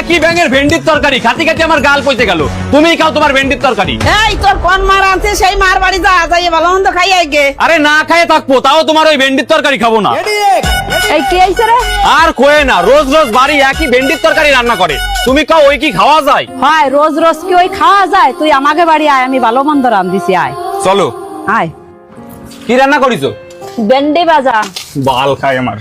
একই ব্যাঙের ভেন্ডির তরকারি খাতি খাতি আমার গাল পচে গেল। তুমিই খাও তোমার ভেন্ডির তরকারি। এই তোর কোন মার আছে সেই মার বাড়ি যা যাই ভালো মন্দ খাই আইগে। আরে না খায়ে থাকবো তাও তোমার ওই ভেন্ডির তরকারি খাবো না। এই কি হইছে রে? আর কোয়ে না, রোজ রোজ বাড়ি একই ভেন্ডির তরকারি রান্না করে। তুমি খাও, ওই কি খাওয়া যায়? হয় রোজ রোজ কি ওই খাওয়া যায়? তুই আমাকে বাড়ি আয়, আমি ভালো মন্দ রান্ধিছি, আয় চলো। আয়। কি রান্না করিছো? ভেন্ডি ভাজা। বাল খায় আমার।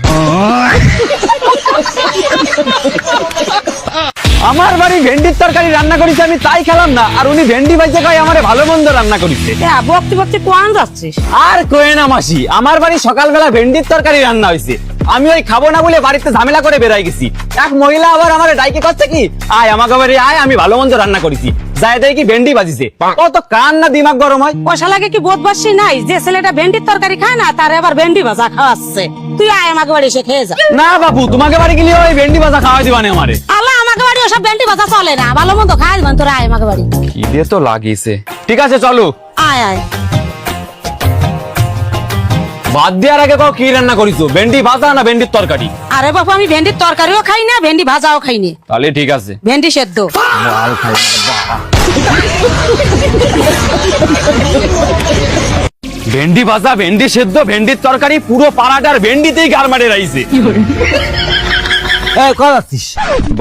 আমার বাড়ি ভেন্ডির তরকারি রান্না করেছে, আমি তাই খেলাম না, আর উনি ভেন্ডি ভাইজে খাই আমারে ভালো মন্দ রান্না করেছে। বকতে বকতে কোয়ান যাচ্ছিস? আর কোয়ে না মাসি, আমার বাড়ি সকালবেলা ভেন্ডির তরকারি রান্না হয়েছে, আমি ওই খাবো না বলে বাড়িতে ঝামেলা করে বেরাই গেছি। এক মহিলা আবার আমার ডাইকে করছে কি, আয় আমাকে বাড়ি আয়, আমি ভালো মন্দ রান্না করেছি। যাই দেয় কি ভেন্ডি বাজিছে, কত কান না দিমাগ গরম হয়। পয়সা লাগে কি বোধবাসী নাই যে ছেলেটা ভেন্ডির তরকারি খায় না, তার আবার ভেন্ডি ভাজা খাওয়াচ্ছে। তুই আয় আমাকে বাড়ি এসে খেয়ে যা। না বাবু, তোমাকে বাড়ি গেলে ওই ভেন্ডি ভাজা খাওয়া দিবানে আমারে। আল্লাহ, আমাকে বাড়ি ওসব ভেন্ডি ভাজা চলে না, ভালো মন্দ খাই দিবেন। তোরা আয় আমাকে বাড়ি। খিদে তো লাগিয়েছে। ঠিক আছে চলো। আয় আয়। বাদ দেওয়ার আগে কও কি রান্না করিছো, ভেন্ডি ভাজা না ভেন্ডির তরকারি? আরে বাবু, আমি ভেন্ডির তরকারিও খাই না, ভেন্ডি ভাজাও খাই না। তাহলে ঠিক আছে, ভেন্ডি সেদ্ধ। লাল খাই। ভেন্ডি ভাজা, ভেন্ডি সেদ্ধ, ভেন্ডির তরকারি, পুরো পাড়াটার ভেন্ডিতেই গার মারে রাইছে। এই কই যাচ্ছিস?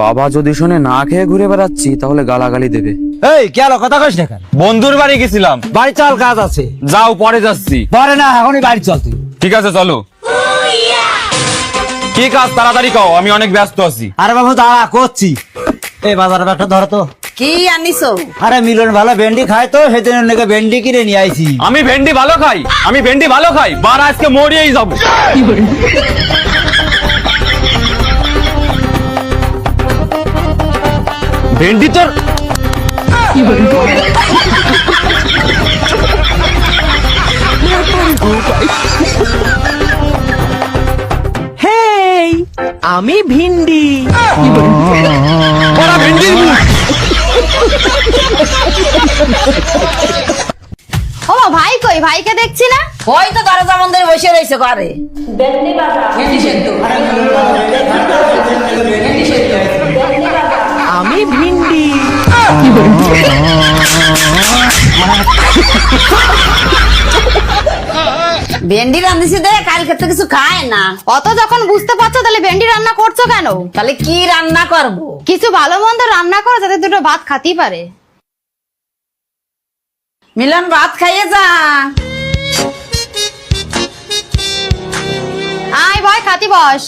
বাবা যদি শুনে না খেয়ে ঘুরে বেড়াচ্ছি তাহলে গালাগালি দেবে। এই কি হলো, কথা কইস না কেন? বন্ধুর বাড়ি গেছিলাম। বাড়ি চল, কাজ আছে। যাও, পরে যাচ্ছি। পরে না, এখনই বাড়ি চল তুই। ঠিক আছে চলো। কি কাজ তাড়াতাড়ি কও, আমি অনেক ব্যস্ত আছি। আরে বাবু দাঁড়া, করছি। এই বাজারে একটা ধরো তো। কি আনিছো? আরে মিলন ভালো ভেন্ডি খায় তো, সেদিন নাকি ভেন্ডি কিনে নিয়ে আইছি। আমি ভেন্ডি ভালো খাই, আমি ভেন্ডি ভালো খাই, বার আজকে মরিয়েই যাবো। ভেন্ডি তোর হেই, আমি ভিন্ডি। ওরা ভেন্ডির মুখ। ও ভাই কই? ভাইকে দেখছি না। ওই তো দরজা বন্ধ করে বসে রয়েছে ঘরে। ভেন্ডি ভাজা, ভেন্ডি সেদ্ধ। আমি ভিন্ডি। ভেন্ডি রান্ধিছি দে, কালকে তো কিছু খায় না। অত যখন বুঝতে পারছো তাহলে ভেন্ডি রান্না করছো কেন? তাহলে কি রান্না করবো? কিছু ভালো মন্দ রান্না করো যাতে দুটো ভাত খাতেই পারে। মিলন, ভাত খাইয়ে যা। আয় ভয়, খাতি বস।